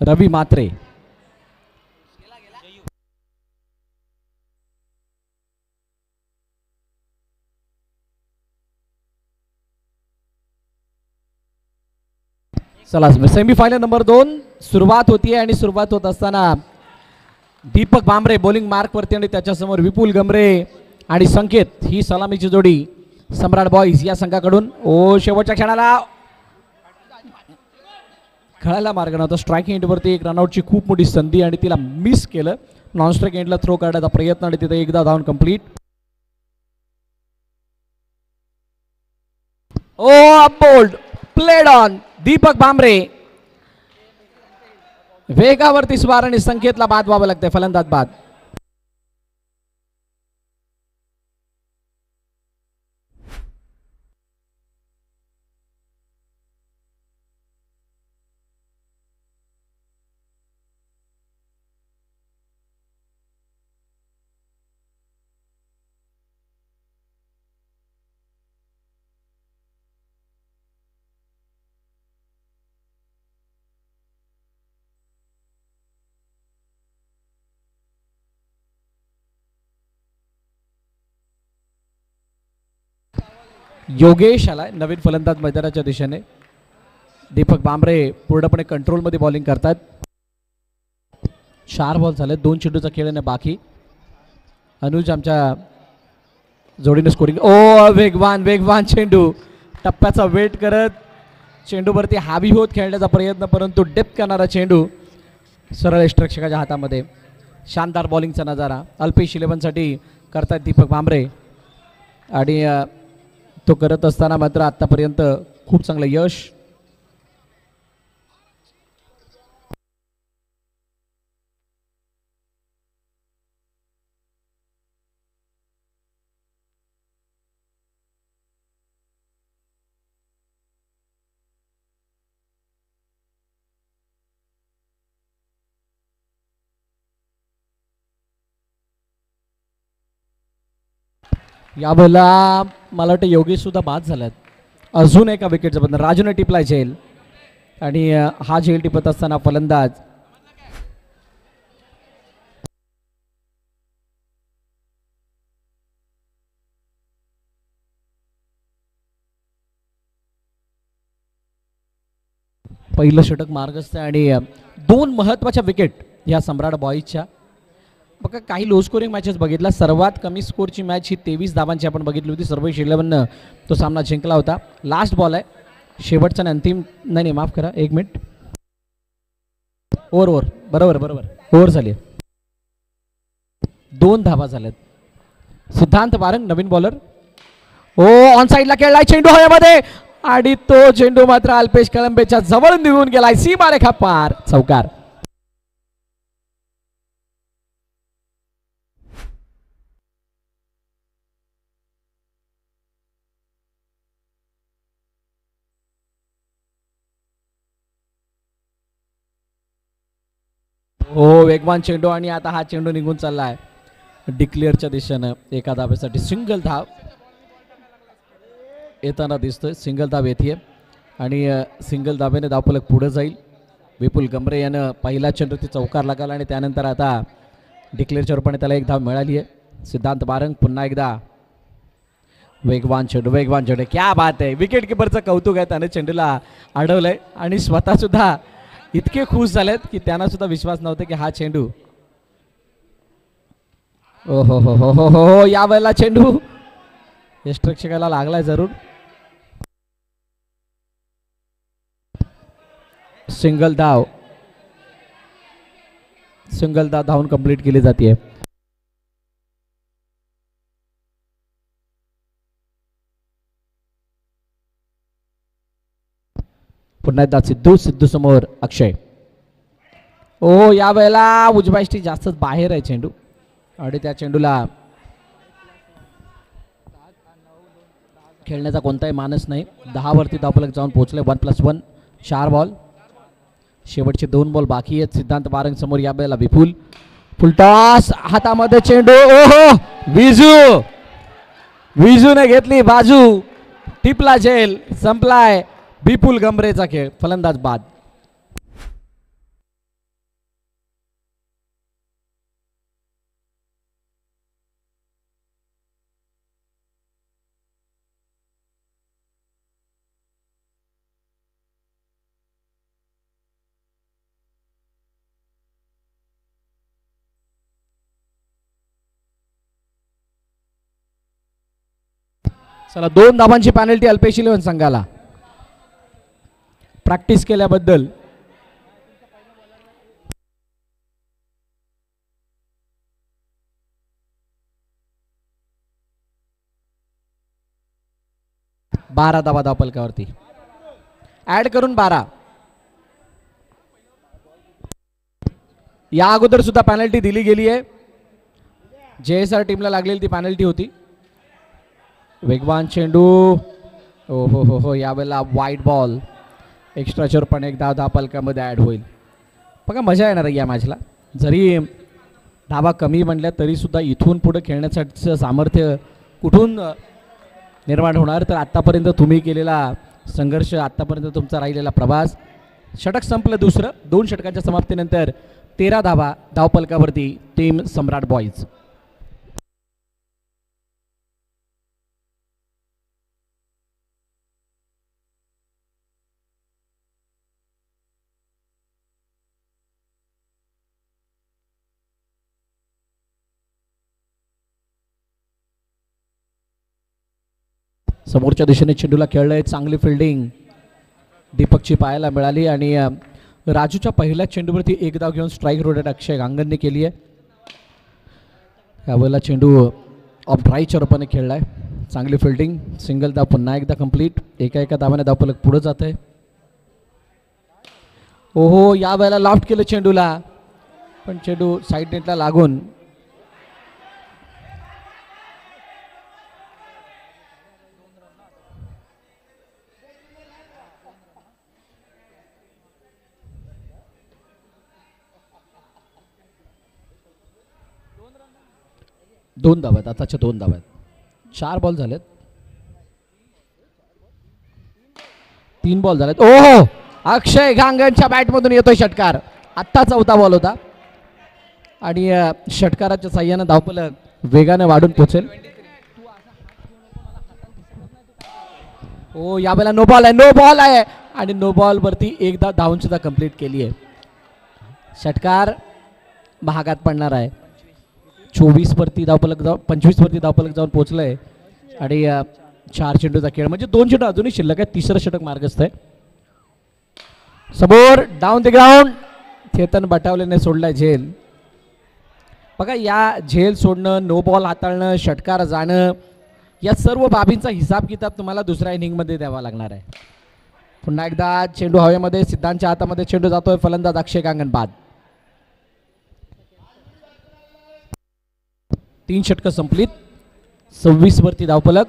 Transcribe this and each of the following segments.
रवी मात्रे. चला semifinal number 2 सुरुवात होतीये आणि सुरुवात होत असताना दीपक भांबरे बॉलिंग मार्क वरती आणि त्याच्यासमोर विपुल गमरे आणि संकेत ही सलामीची जोडी सम्राट बॉईज या संघाकडून. ओ शेवटच्या क्षणाला खेळायला मार्ग नव्हता. स्ट्रायकिंग एंडवरती एक रनआउटची खूप मोठी संधी आणि तिला मिस केलं. नॉन स्ट्राईक एंडला थ्रो करण्याचा प्रयत्न आणि तिथे एकदा धावून complete. Oh bowled played on Deepak Bhambre. वेगावरती स्वार आणि संकेतला बाद व्हावं लागतंय. फलंदाज बाद. योगेश आलाय नवीन फलंदाज मैदानाच्या दिशेने. दीपक भांबरे पूर्णपणे कंट्रोलमध्ये बॉलिंग करतात. 4 बॉल झाले. 2 चेंडूचा खेळणे बाकी. अनुज आमच्या जोडीने स्कोरिंग. ओ वेगवान वेगवान चेंडू. टप्प्याचा वेट करत चेंडूवरती हावी होत खेळण्याचा प्रयत्न परंतु डेप्थ करणारा चेंडू सरळ यष्टिरक्षकाच्या हातामध्ये. शानदार बॉलिंगचा नजारा अल्पेश 11साठी करतात दीपक भांबरे आणि तो करत असताना मात्र आतापर्यंत खूप चांगलं यश. यावेळेला मला वाटतं योगेश सुद्धा बाद झाल्यात. अजून एका विकेटचं बंधन. राजूने टिपलाय झेल आणि हा झेल टिपत असताना फलंदाज पहिलं षटक मार्ग असतं आणि 2 महत्त्वाच्या विकेट या सम्राट बॉईजच्या. बघा काही लो स्कोरिंग मॅचेस बघितला. सर्वात कमी स्कोरची मॅच ही 23 धावांची आपण बघितली होती. सर्वेश 11नं तो सामना जिंकला होता. लास्ट बॉल आहे शेवटचा अंतिम नाही माफ करा 1 मिनिट. ओव्हर बरोबर ओव्हर झाली. 2 धावा झाल्यात. सिद्धांत वारंग नवीन बॉलर. ओ ऑन साईडला खेळलाय चेंडू हवेमध्ये आणि तो चेंडू मात्र अल्पेश कळंबेच्या जवळ निघून गेलाय. सीमारेखा पार. चौकार. हो वेगवान चेंडू आणि आता हा चेंडू निघून चालला आहे डिक्लेअरच्या दिशेनं. एका धावेसाठी सिंगल धाव येताना दिसतोय. सिंगल धाव येते आणि सिंगल धावेने धावफलक पुढे जाईल. विपुल गमरे यानं पहिला चेंडूवरती चौकार लागला आणि त्यानंतर आता डिक्लेअरच्या रूपाने त्याला 1 धाव मिळाली आहे. सिद्धांत बारंग पुन्हा एकदा वेगवान चेंडू क्या बात आहे. विकेट किपरचं कौतुक आहे. त्याने चेंडूला अडवलंय आणि स्वतः सुद्धा इतके खुश झालेत की त्यांना सुद्धा विश्वास नव्हता की हा चेंडू ओ हो हो हो हो हो या वेळेला चेंडू यष्टिरक्षकाला लागलाय जरूर. सिंगल धाव धावून कंप्लीट केली जाते. पुन्हा एकदा सिद्धू समोर अक्षय. ओ या वेळेला उजव्या जास्तच बाहेर आहे चेंडू आणि त्या चेंडूला खेळण्याचा कोणताही मानस नाही. 10 वरती धावफलक जाऊन पोहोचले. 1+1 4 बॉल. शेवटचे 2 बॉल बाकी आहेत. सिद्धांत बारंग समोर या वेळेला विपुल. फुलटॉस हातामध्ये चेंडू. ओहो विजूने घेतली बाजू. टिपला झेल. संपलाय विपुल गमरेचा खेळ. फलंदाज बाद. चला 2 धावांची पॅनल्टी अल्पेश इलेव्हन संघाला प्रॅक्टिस केल्याबद्दल. बारा धावा धावफलकावरती ऍड करून 12. या अगोदर सुद्धा पॅनल्टी दिली गेली आहे. JSR टीमला लागलेली ती पॅनल्टी होती. वेगवान चेंडू. ओ हो हो हो यावेळेला वाईट बॉल. एक्स्ट्राचर पण एक धाव धावफलकामध्ये ॲड होईल. बघा मजा येणार आहे या मॅचला. जरी धावा कमी बनल्या तरी सुद्धा इथून पुढे खेळण्यासाठीचं सामर्थ्य कुठून निर्माण होणार. तर आत्तापर्यंत तुम्ही केलेला संघर्ष, आत्तापर्यंत तुमचा राहिलेला प्रवास. षटक संपलं दुसरं. 2 षटकांच्या समाप्तीनंतर 13 धावा धावफलकावरती टीम सम्राट बॉईज. समोरच्या दिशेने चेंडूला खेळलंय. चांगली फिल्डिंग दीपकची पाहायला मिळाली आणि राजूच्या पहिल्या चेंडूवरती एक धाव घेऊन स्ट्राईक रोटेट अक्षय गांगणने केली आहे. यावेळेला चेंडू ऑफ ड्राईच्या रूपाने खेळलाय. चांगली फिल्डिंग. सिंगल धाव पुन्हा एकदा कंप्लीट. एका धावाने धावफलक पुढे जात आहे. ओहो यावेळेला लॉफ्ट केलं चेंडूला पण चेंडू साईड नेटला लागून दोन धावा आहेत. आताच्या 2 धावा आहेत. 4 बॉल झालेत. 3 बॉल झालेत. ओहो अक्षय गांगणच्या बॅटमधून येतोय षटकार. आत्ता 4था बॉल होता आणि षटकाराच्या साह्यानं धावफलक वेगाने वाढून पोहोचेल. ओ यावेळेला नो बॉल आहे. नो बॉल आहे आणि नो बॉल वरती एकदा धावून सुद्धा कंप्लीट केली आहे. षटकार भागात पडणार आहे. 24 वरती धावफलक 25 वरती धावफलक जाऊन पोहोचलंय आणि 4 चेंडूचा खेळ म्हणजे 2 चेंडू अजूनही शिल्लक आहे. तिसरं षटक मार्गस्थ आहे. समोर डाऊन द ग्राउंड चेतन बटावलेने सोडलाय झेल. बघा या झेल सोडणं, नो बॉल हाताळणं, षटकार जाणं या सर्व बाबींचा हिसाब किताब तुम्हाला दुसऱ्या इनिंगमध्ये द्यावा लागणार आहे. पुन्हा एकदा चेंडू हवेमध्ये. सिद्धांतच्या हातामध्ये चेंडू जातोय. फलंदाज अक्षय गांगण बाद. 3 षटकं संपलीत. 26 वरती धावफलक.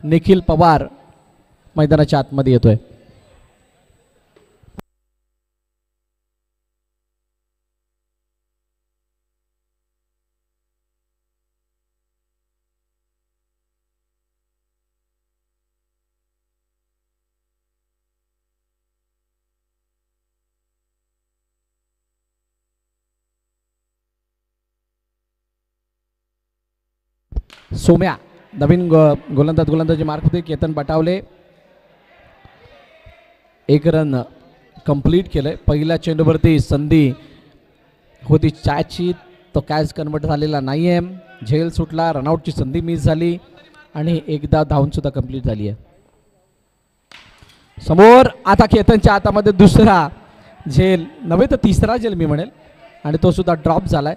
निखिल पवार मैदानाच्या आतमध्ये येतोय. सोम्या नवीन गोलंदाजी मार्क होते. केतन बटावले 1 रन कंप्लीट केलंय. पहिल्या चेंडूवरती संधी होती चॅचची, तो कॅच कन्वर्ट झालेला नाहीये. झेल सुटला. रनआउटची संधी मिस झाली आणि एकदा धावून सुद्धा कंप्लीट झाली आहे. समोर आता केतनच्या हातामध्ये दुसरा झेल नव्हे तर तिसरा झेल मी म्हणेल आणि तो सुद्धा ड्रॉप झालाय.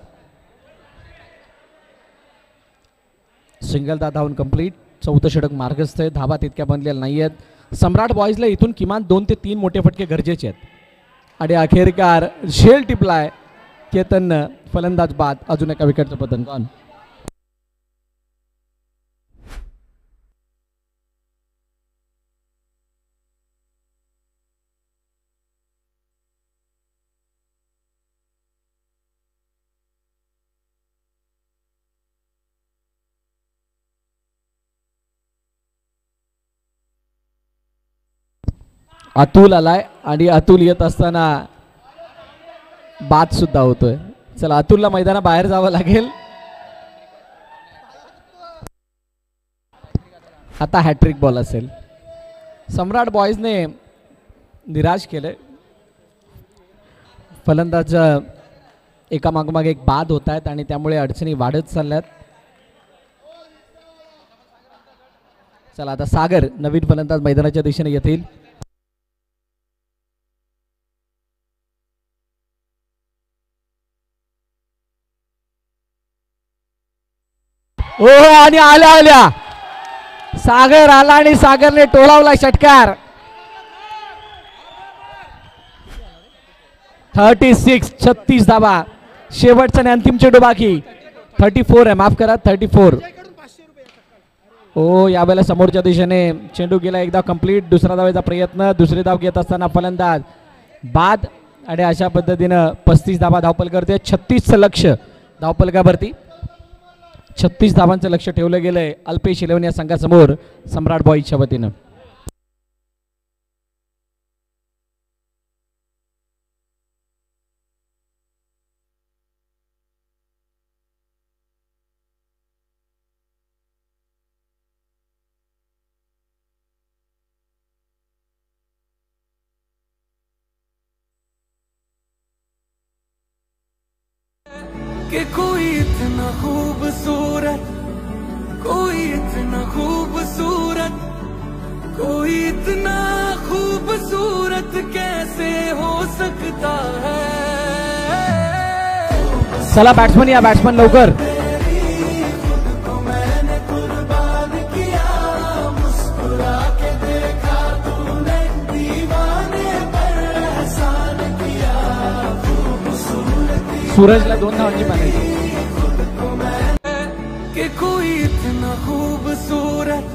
सिंगल धावून कंप्लीट. 4थं षटक मार्गस्थ आहे. धावा तितक्या बनलेल्या नाही आहेत. सम्राट बॉईजला इथून किमान 2 ते 3 मोठे फटके गरजेचे आहेत आणि अखेरकार झेल टिपलाय. केतन फलंदाज बाद. अजून एका विकेटचं पतन गॉन. अतुल आलाय आणि अतुल येत असताना बाद सुद्धा होतोय. चला अतुलला मैदानाबाहेर जावं लागेल. आता हॅट्रिक बॉल असेल. सम्राट बॉईजने निराश केलंय. फलंदाज एका मागोमाग एक बाद होत आहेत आणि त्यामुळे अडचणी वाढत चालल्यात. चला आता सागर नवीन फलंदाज मैदानाच्या दिशेने येतील. ओ आणि आल्या सागर आला आणि सागरने टोलावला षटकार. 36 धावा. शेवटचा आणि अंतिम चेंडू बाकी. 34 आहे, माफ करा 34. ओ यावेळेला समोरच्या दिशेने चेंडू गेला एकदा कंप्लीट. दुसरा धावेचा प्रयत्न. दुसरी धाव घेत असताना फलंदाज बाद आणि अशा पद्धतीनं 35 धावा धावपल करते. 36चं लक्ष धावपलकावरती. 36 धावांचं लक्ष ठेवलं गेलंय अल्पेश 11 या संघासमोर सम्राट बॉईजच्या वतीनं. कि कोई इतना खूबसूरत, कोई इतना खूबसूरत, कोई इतना खूबसूरत कैसे हो सकता है. चला बॅट्समन या, बॅट्समन लवकर. सूरजला 2 धावांची पाहिजे. कि कोई इतना खूबसूरत,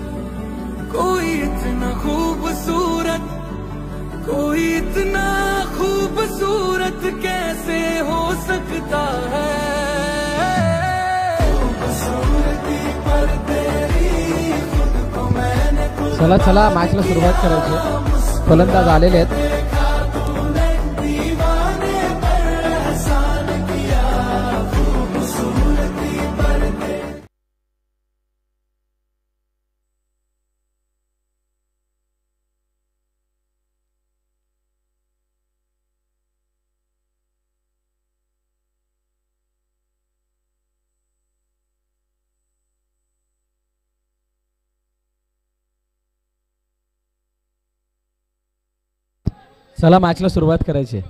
कोई इतना खूबसूरत, कोई इतना खूबसूरत कैसे हो सकता है. चला चला मॅचला सुरुवात करायची. फलंदाज आलेले आहेत. चला मॅचला सुरुवात करायची.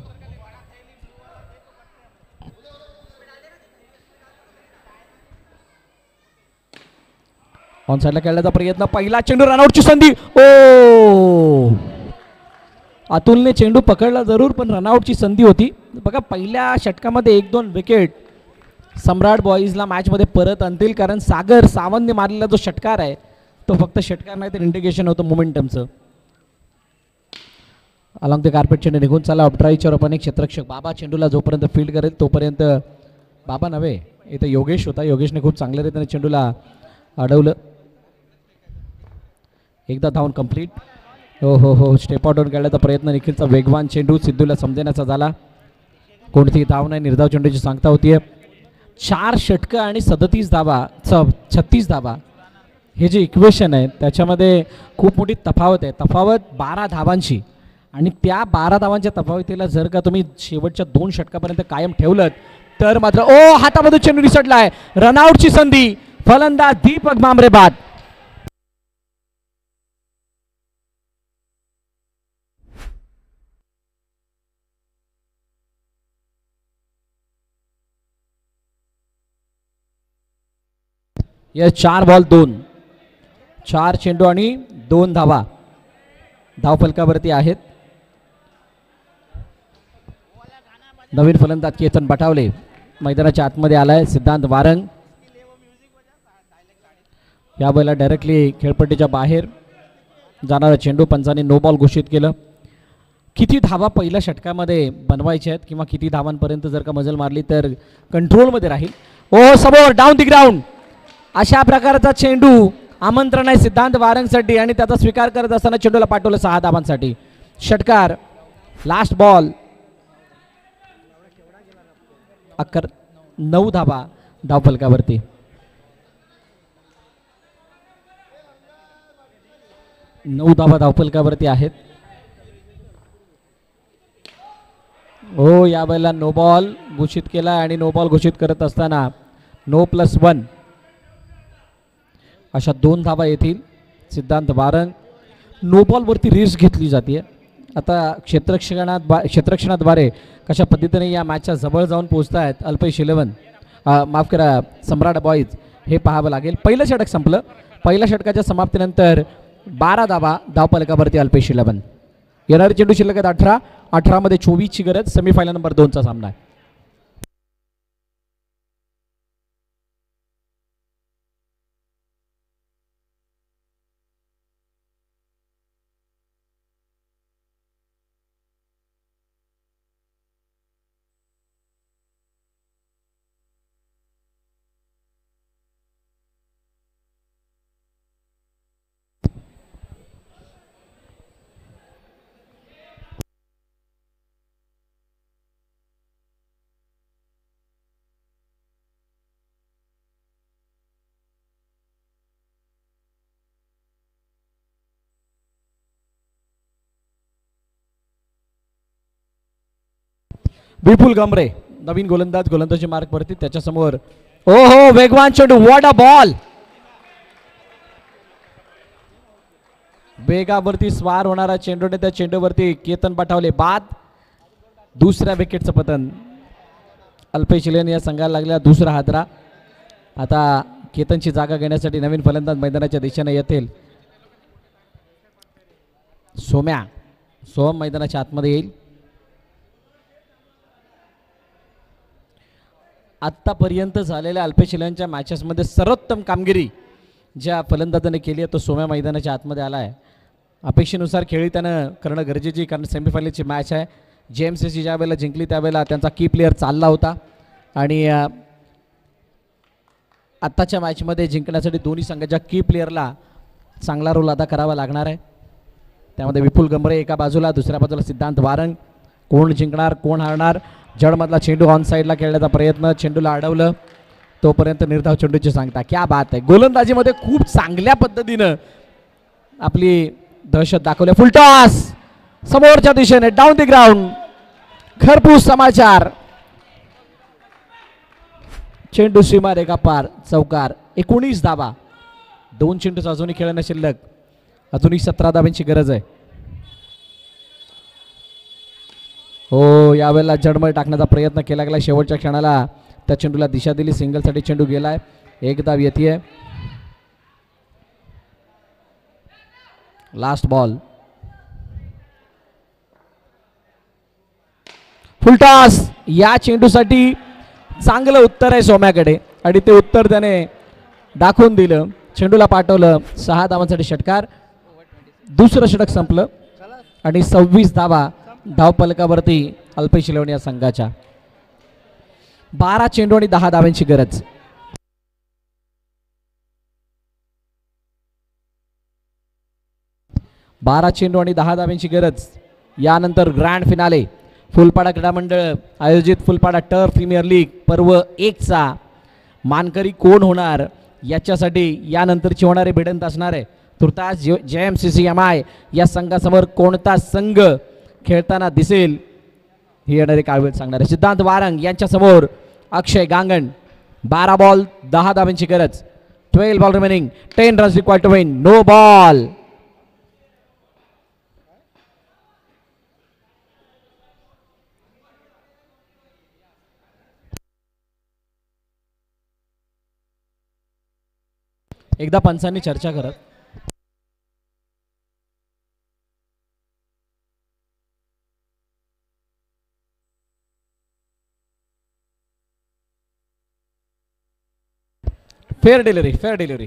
ऑन साइडला खेळण्याचा प्रयत्न. पहिला चेंडू रनआउटची संधी. ओ अतुलने चेंडू पकडला जरूर पण रनआउटची संधी होती. बघा पहिल्या षटकामध्ये 1-2 विकेट सम्राट बॉईजला मॅचमध्ये परत आणतील कारण सागर सावंतने मारलेला जो षटकार आहे तो फक्त षटकार नाही तर इंडिकेशन होतं मोमेंटमचं. अलॉंग द कार्पेट चेंडू निघून चला ऑपड्राईच्या रूपाने क्षेत्ररक्षक बाबा चेंडूला जोपर्यंत फील्ड करेल तोपर्यंत बाबा नव्हे इथं योगेश होता. योगेशने खूप चांगल्या रीतीने चेंडूला अडवलं. एकदा धावून कंप्लीट. हो हो हो स्टेप आउट खेळण्याचा प्रयत्न. निखिलचा वेगवान चेंडू सिद्धूला समजण्याचा झाला. कोणतीही धाव नाही. निर्धाव चेंडूची सांगता होतीये. 4 षटकं आणि 37 धावा 36 धावा हे जे इक्वेशन आहे त्याच्यामध्ये खूप मोठी तफावत आहे. तफावत 12 धावांची आणि त्या 12 धावांच्या तफावतीला जर का तुम्ही शेवटच्या 2 षटकापर्यंत कायम ठेवलं तर मात्र ओ हातामध्ये चेंडू निसटलाय. रनआउटची संधी. फलंदाज दीपक भांबरे बाद. या 4 बॉल 2, 4 चेंडू आणि 2 धावा धावफलकावरती आहेत. नवीन फलंदाज केतन बटावले मैदानाच्या आतमध्ये आलाय. सिद्धांत वारंग या वेळेला डायरेक्टली खेळपट्टीच्या बाहेर जाणारा चेंडू पंचाने नो बॉल घोषित केलं. किती धावा पहिल्या षटकामध्ये बनवायच्या आहेत किंवा किती धावांपर्यंत जर का मजल मारली तर कंट्रोलमध्ये राहील. ओ समोर डाऊन दी ग्राउंड अशा प्रकारचा चेंडू आमंत्रण आहे सिद्धांत वारंगसाठी आणि त्याचा स्वीकार करत असताना चेंडूला पाठवलं 6 धावांसाठी. षटकार. Last ball. 9 धावा धावफलकावरती. धावफलकावरती आहेत. हो या वेळेला नो बॉल घोषित केला आणि नो बॉल घोषित करत असताना नो+1 अशा 2 धावा येतील. सिद्धांत वारंग. नो बॉलवरती रिस्क घेतली जाते. आता क्षेत्ररक्षणाद्वारे कशा पद्धतीने या मॅचच्या जवळ जाऊन पोहोचत आहेत अल्पेश 11, माफ करा सम्राट बॉईज, हे पाहावं लागेल. पहिलं षटक संपलं. पहिल्या षटकाच्या समाप्तीनंतर 12 धावा धावफलकावरती अल्पेश 11. येणारे चेंडू शिल्लक आहेत 18. 18 मध्ये 24ची गरज. सेमीफायनल नंबर 2चा सामना आहे. विपुल गमरे नवीन गोलंदाजी मार्कवरती. त्याच्यासमोर ओ हो वेगवान चेंडू. What a ball. वेगावरती स्वार होणारा चेंडूने त्या चेंडूवरती केतन पाठवले. बाद. दुसऱ्या विकेटचं पतन. अल्पेश 11 या संघाला लागला दुसरा हादरा. आता केतनची जागा घेण्यासाठी नवीन फलंदाज मैदानाच्या दिशेने येतील. सोम मैदानाच्या आतमध्ये येईल. आत्तापर्यंत झालेल्या अल्पेश 11च्या मॅचेसमध्ये सर्वोत्तम कामगिरी ज्या फलंदाजाने केली आहे तो सोम्या मैदानाच्या आतमध्ये आला आहे. अपेक्षेनुसार खेळी त्यानं करणं गरजेची, कारण सेमीफायनलची मॅच आहे. JMCC ज्या वेळेला जिंकली त्यावेळेला त्यांचा की प्लेअर चालला होता आणि आत्ताच्या मॅचमध्ये जिंकण्यासाठी दोन्ही संघाच्या की प्लेअरला चांगला रोल अदा करावा लागणार आहे. त्यामध्ये विपुल गमरे एका बाजूला, दुसऱ्या बाजूला सिद्धांत वारंग. कोण जिंकणार कोण हारणार. जडमधला चेंडू ऑन साईडला खेळण्याचा प्रयत्न, चेंडूला अडवलं. तोपर्यंत निर्धाव चेंडूची सांगता. क्या बात आहे. गोलंदाजीमध्ये खूप चांगल्या पद्धतीनं आपली दहशत दाखवली. फुलटॉस समोरच्या दिशेने डाऊन द ग्राउंड. खरपूस समाचार. चेंडू सीमारेखा पार. चौकार. 19 धावा. 2 चेंडूचा अजूनही खेळणं शिल्लक. अजूनही 17 धावांची गरज आहे. हो यावेळेला जडमळ टाकण्याचा प्रयत्न केला गेला. शेवटच्या क्षणाला त्या चेंडूला दिशा दिली. सिंगलसाठी चेंडू गेलाय. 1 धाव येते. Last ball. फुलटॉस. या चेंडूसाठी चांगलं उत्तर आहे सोम्याकडे आणि ते उत्तर त्याने दाखवून दिलं. चेंडूला पाठवलं. 6 धावांसाठी षटकार. दुसरं षटक संपलं आणि 26 धावा धावफलकावरती अल्पेश 11 या संघाच्या. 12 चेंडू आणि 10 धावांची गरज. बारा चेंडू आणि 10 धावांची गरज. यानंतर ग्रँड फिनाले. फुलपाडा क्रीडा मंडळ आयोजित फुलपाडा टर्फ प्रीमियर लीग पर्व 1चा मानकरी कोण होणार याच्यासाठी यानंतरची होणारी भिडंत असणार आहे. तुर्तास JMCC MI या संघासमोर कोणता संघ खेळताना दिसेल ही येणारी काळवेळ सांगणार आहे. सिद्धांत वारंग यांच्यासमोर अक्षय गांगण. 12 बॉल 10 धावांची गरज. 12 ball remaining. 10 runs required to win. No ball. एकदा पंचांनी चर्चा करत फेअर डिलिव्हरी.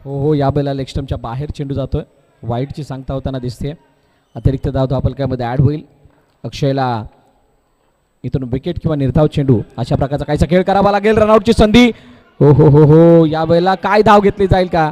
हो या बेला लेगस्टमच्या बाहेर चेंडू जातोय. वाईटची सांगता होताना दिसते. अतिरिक्त धाव धावफलकामध्ये ॲड होईल. अक्षयला इथून विकेट किंवा निर्धाव चेंडू अशा प्रकारचा काहीसा खेळ करावा लागेल. रनआउटची संधी. हो हो हो हो या वेळेला काय धाव घेतली जाईल का.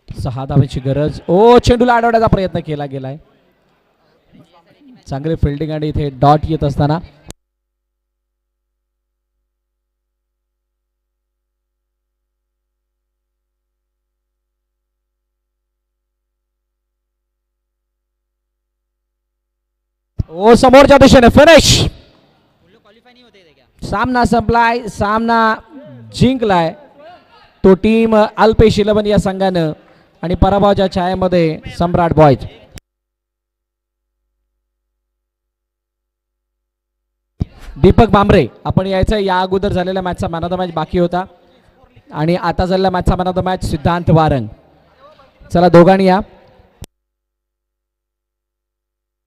6 धावांची गरज. ओ चेंडूला अडवण्याचा प्रयत्न केला गेलाय. चांगले फिल्डिंग आणि इथे डॉट येत असताना ओ समोरच्या दिशेने फिनिश. सामना संपलाय, सामना जिंकलाय तो टीम अल्पेश 11 या संघानं आणि पराभवाच्या छायेमध्ये सम्राट बॉयज. दीपक बांबरे आपण यायचं. या अगोदर झालेल्या मॅचचा मॅन ऑफ द मॅच बाकी होता आणि आता झालेल्या मॅचचा मॅन ऑफ द मॅच सिद्धांत वारंग. चला दोघांनी या.